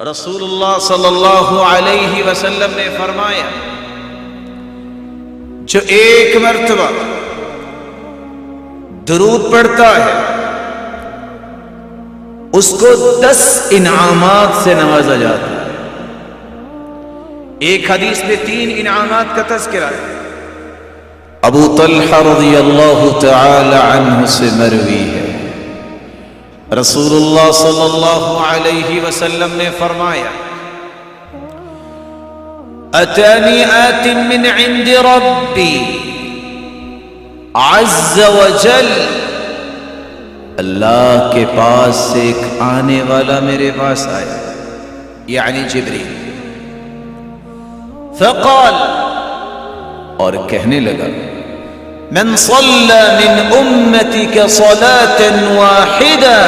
رسول اللہ صلی اللہ علیہ وسلم نے فرمایا جو ایک مرتبہ درود پڑھتا ہے اس کو 10 انعامات سے نوازا جاتا ہے۔ ایک حدیث میں 3 انعامات کا تذکرہ ہے۔ ابو طلحہ رضی اللہ تعالی عنہ سے مروی ہے، رسول اللہ صلی اللہ علیہ وسلم نے فرمایا اتانی آت من عند ربی عز وجل، اللہ کے پاس سے ایک آنے والا میرے پاس آیا، یعنی جبریل، فقال، اور کہنے لگا من صلى من امتك صلاة واحدة،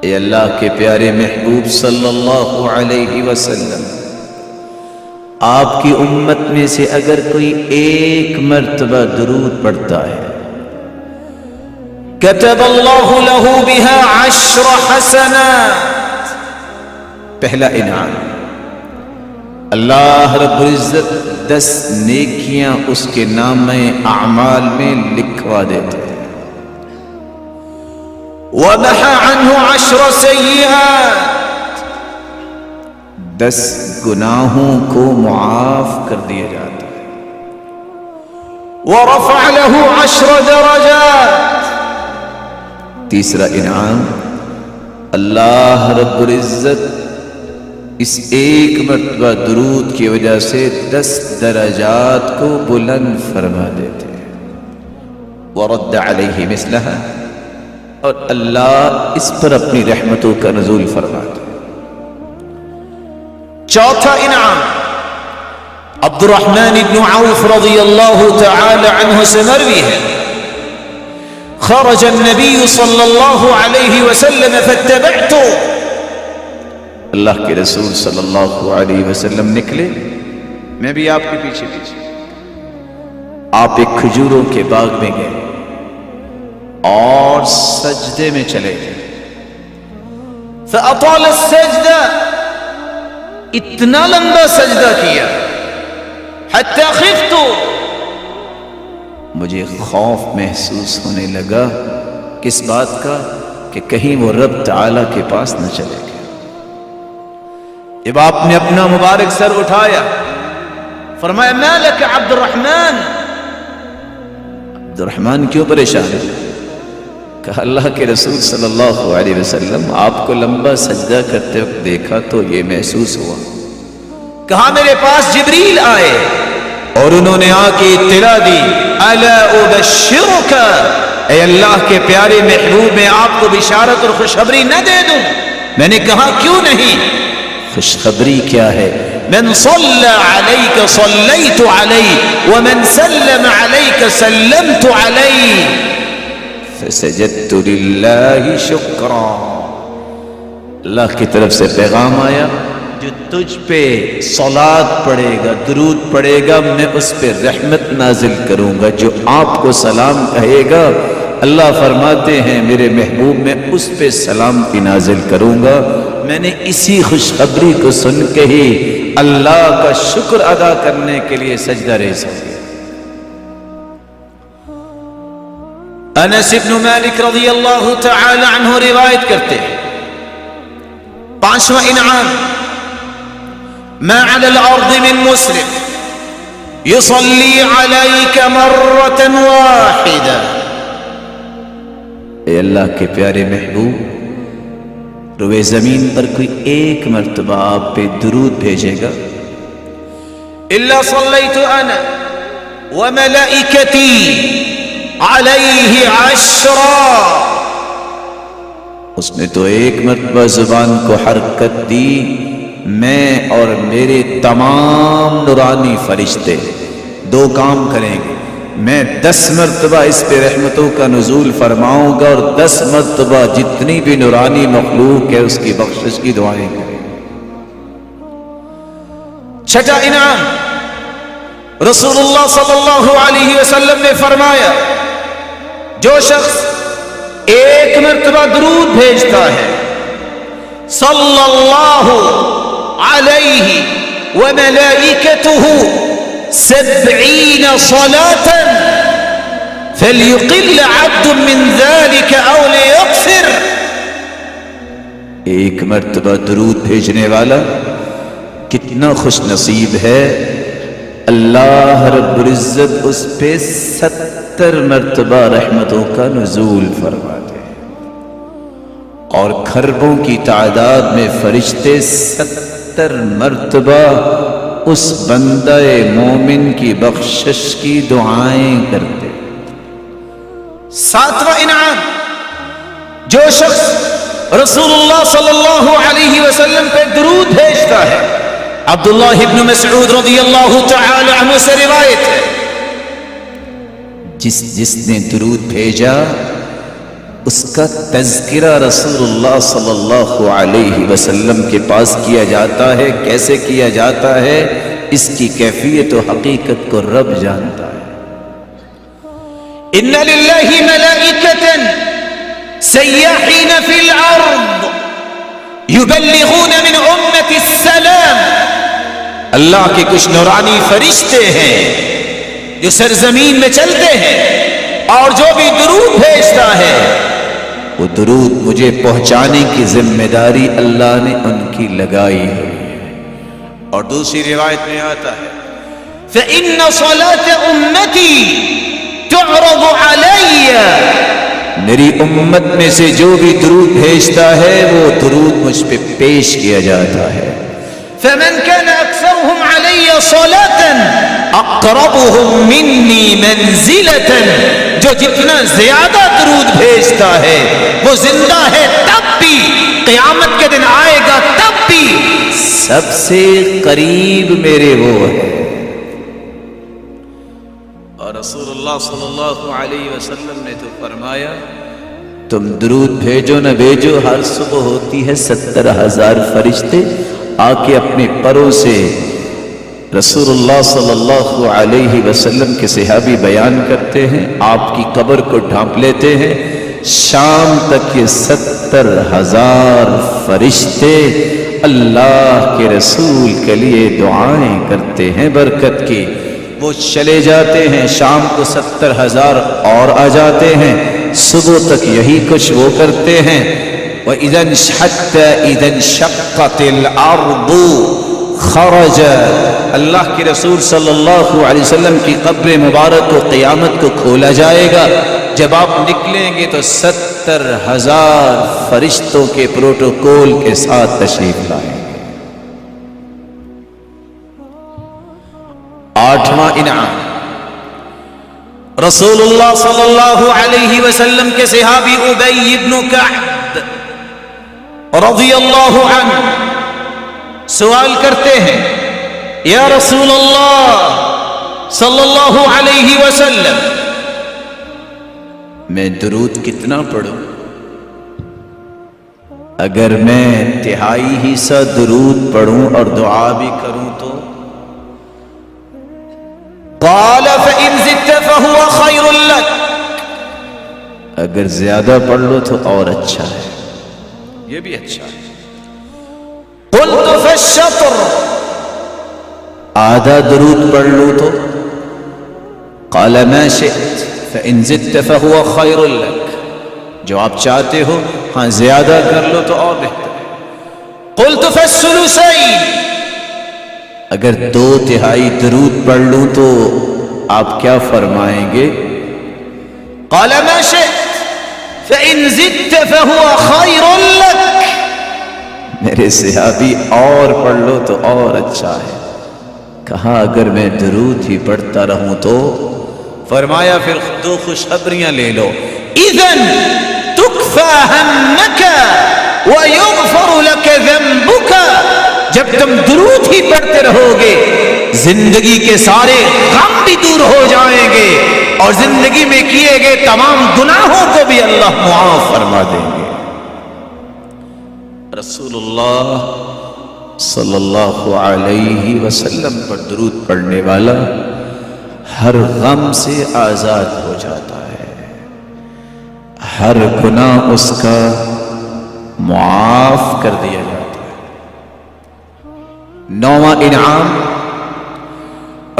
اے اللہ کے پیارے محبوب صلی اللہ علیہ وسلم، آپ کی امت میں سے اگر کوئی ایک مرتبہ درود پڑھتا ہے كتب الله له بها 10 حسنات، پہلا انعام، اللہ رب العزت 10 نیکیاں اس کے نامہ اعمال میں لکھوا دیتے ہیں۔ وَمَحَى عَنْهُ 10 سَيِّئَاتٍ، 10 گناہوں کو معاف کر دیا جاتا ہے۔ وَرَفَعَ لَهُ 10 درجات، تیسرا انعام، اللہ رب العزت اس ایک مرتبہ درود کی وجہ سے 10 درجات کو بلند فرما دیتے ہیں۔ وَرَدَّ عَلَيْهِ مِثْلَهَا، اور اللہ اس پر اپنی رحمتوں کا نزول فرماتے ہیں۔ چوتھا انعام، عبد الرحمن بن عوف رضی اللہ تعالی عنہ سے مروی ہے، خرج النبی صلی اللہ علیہ وسلم فاتبعته، اللہ کے رسول صلی اللہ علیہ وسلم نکلے، میں بھی آپ کے پیچھے پیچھے۔ آپ ایک کھجوروں کے باغ میں گئے اور سجدے میں چلے گئے، فأطال السجدہ، اتنا لمبا سجدہ کیا، حتی خفت، مجھے خوف محسوس ہونے لگا، کس بات کا؟ کہ کہیں وہ رب تعالی کے پاس نہ چلے گئے۔ جب آپ نے اپنا مبارک سر اٹھایا، فرمایا ما لک عبد الرحمن، عبد الرحمن کیوں پریشان ہے؟ کہا اللہ کے رسول صلی اللہ علیہ وسلم آپ کو لمبا سجدہ کرتے وقت دیکھا تو یہ محسوس ہوا۔ کہا میرے پاس جبریل آئے اور انہوں نے آ کے اطلاع دی، الا ابشرک، اے اللہ کے پیارے محبوب میں آپ کو بشارت اور خوشخبری نہ دے دوں؟ میں نے کہا کیوں نہیں؟ خوشخبری کیا ہے؟ من صلی علیک صلیت علی، ومن سلم علیک سلمت علی، فسجدت للہ شکرا، اللہ کی طرف سے پیغام آیا، جو تجھ پہ صلاۃ پڑھے گا، درود پڑھے گا، میں اس پہ رحمت نازل کروں گا، جو آپ کو سلام کہے گا اللہ فرماتے ہیں میرے محبوب میں اس پہ سلامتی نازل کروں گا۔ میں نے اسی خوشخبری کو سن کے ہی اللہ کا شکر ادا کرنے کے لیے سجدہ ریز ہو گیا۔ انس بن مالک رضی اللہ تعالی عنہ روایت کرتے ہیں، 5واں انعام، ما علی الارض من مسلم یصلی علیک مرۃ واحدہ، اے اللہ کے پیارے محبوب، روئے زمین پر کوئی ایک مرتبہ آپ پہ درود بھیجے گا، الا صلیت انا وملائکتی علیہ 10، اس نے تو ایک مرتبہ زبان کو حرکت دی، میں اور میرے تمام نورانی فرشتے 2 کام کریں گے، میں 10 مرتبہ اس پہ رحمتوں کا نزول فرماؤں گا اور 10 مرتبہ جتنی بھی نورانی مخلوق ہے اس کی بخشش کی دعائیں کریں۔ 6واں انعام، رسول اللہ صلی اللہ علیہ وسلم نے فرمایا جو شخص ایک مرتبہ درود بھیجتا ہے صلی اللہ علیہ وملائکتہ 70 صلاة فلیقل عبد من ذلك او لیکثر. ایک مرتبہ درود بھیجنے والا کتنا خوش نصیب ہے، اللہ رب العزت اس پہ 70 مرتبہ رحمتوں کا نزول فرماتے ہیں، اور کھربوں کی تعداد میں فرشتے 70 مرتبہ اس بندہ مومن کی بخشش کی دعائیں کرتے. 7واں انعام، جو شخص رسول اللہ صلی اللہ علیہ وسلم پہ درود بھیجتا ہے. عبداللہ ابن مسعود رضی اللہ تعالی عنہ سے روایت ہے، جس نے درود بھیجا اس کا تذکرہ رسول اللہ صلی اللہ علیہ وسلم کے پاس کیا جاتا ہے. کیسے کیا جاتا ہے، اس کی کیفیت و حقیقت کو رب جانتا ہے. ان للہ ملائکۃ سیاحین فی الارض یبلغون من امت السلام. اللہ کے کچھ نورانی فرشتے ہیں جو سرزمین میں چلتے ہیں، اور جو بھی درود بھیجتا ہے وہ درود مجھے پہنچانے کی ذمہ داری اللہ نے ان کی لگائی ہے. اور دوسری روایت میں آتا ہے فإن صلاة أمتي تعرض علی، میری امت میں سے جو بھی درود بھیجتا ہے وہ درود مجھ پہ پیش کیا جاتا ہے. فمن كان أكثرهم علي صلاة أقربهم مني منزلة، جو جتنا زیادہ درود بھیجتا ہے وہ زندہ ہے تب بھی، قیامت کے دن آئے گا تب بھی سب سے قریب میرے وہ ہے. اور رسول اللہ صلی اللہ علیہ وسلم نے تو فرمایا تم درود بھیجو نہ بھیجو، ہر صبح ہوتی ہے 70,000 فرشتے آ کے اپنے پروں سے رسول اللہ صلی اللہ علیہ وسلم کے صحابی بیان کرتے ہیں، آپ کی قبر کو ڈھانپ لیتے ہیں. شام تک یہ 70,000 فرشتے اللہ کے رسول کے لیے دعائیں کرتے ہیں برکت کی. وہ چلے جاتے ہیں، شام کو 70,000 اور آ جاتے ہیں، صبح تک یہی کچھ وہ کرتے ہیں. وَإِذَا انشَقَّتِ الْأَرْضُ خَرَجَ، اللہ کے رسول صلی اللہ علیہ وسلم کی قبر مبارک کو قیامت کو کھولا جائے گا. جب آپ نکلیں گے تو 70,000 فرشتوں کے پروٹوکول کے ساتھ تشریف لائیں گے. 8واں انعام، رسول اللہ صلی اللہ علیہ وسلم کے صحابی ابی بن کعب رضی اللہ عنہ سوال کرتے ہیں، یا رسول اللہ صلی اللہ علیہ وسلم میں درود کتنا پڑھوں؟ اگر میں 1/3 حصہ درود پڑھوں اور دعا بھی کروں تو؟ قال فإن زدت فهو خير لك، اگر زیادہ پڑھ لو تو اور اچھا ہے، یہ بھی اچھا ہے. قلت فالشطر، آدھا درود پڑھ لو تو؟ قال ما شئت فإن زدت فهو خير لك، جو آپ چاہتے ہو، ہاں زیادہ کر لو تو اور بہتر ہے. قلت فالثلثين، اگر 2/3 درود پڑھ لوں تو آپ کیا فرمائیں گے؟ قال ما شئت فإن زدت فهو خير لك، میرے صحابی اور پڑھ لو تو اور اچھا ہے. کہا اگر میں درود ہی پڑھتا رہوں تو؟ فرمایا پھر 2 خوشخبریاں لے لو. اذن تکفى همك ويغفر لك ذنبك، جب تم درود ہی پڑھتے رہو گے زندگی کے سارے غم بھی دور ہو جائیں گے، اور زندگی میں کیے گئے تمام گناہوں کو بھی اللہ معاف فرما دیں گے. رسول اللہ صلی اللہ علیہ وسلم پر درود پڑھنے والا ہر غم سے آزاد ہو جاتا ہے، ہر گناہ اس کا معاف کر دیا جاتا ہے۔ 9واں انعام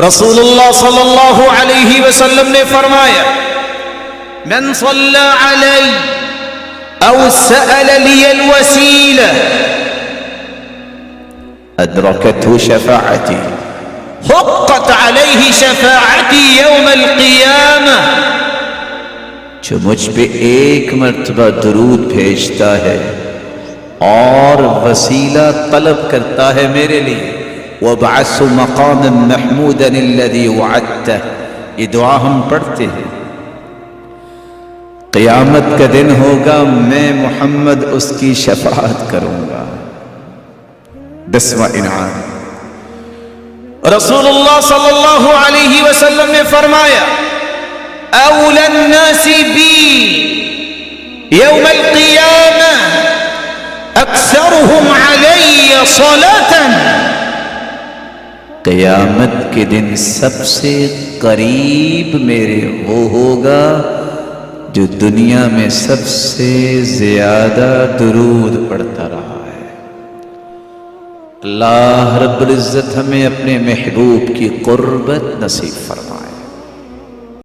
رسول اللہ صلی اللہ علیہ وسلم نے فرمایا من صلی علی او سأل لی الوسیلہ ادرکتہ شفاعتی حقت علیہ شفاعتی یوم القیامہ، جو مجھ پہ ایک مرتبہ درود بھیجتا ہے اور وسیلہ طلب کرتا ہے میرے لیے، وَابْعَثُ مَقَامًا مَحْمُودًا الَّذِي وَعَدتَّهُ، یہ دعا ہم پڑھتے ہیں، قیامت کا دن ہوگا میں محمد اس کی شفاعت کروں گا۔ 10واں انعام رسول اللہ صلی اللہ علیہ وسلم نے فرمایا اولى الناس بی یوم القیامہ اکثرهم علی صلاة، قیامت کے دن سب سے قریب میرے وہ ہوگا جو دنیا میں سب سے زیادہ درود پڑھتا رہا ہے۔ اللہ رب العزت ہمیں اپنے محبوب کی قربت نصیب فرمائے۔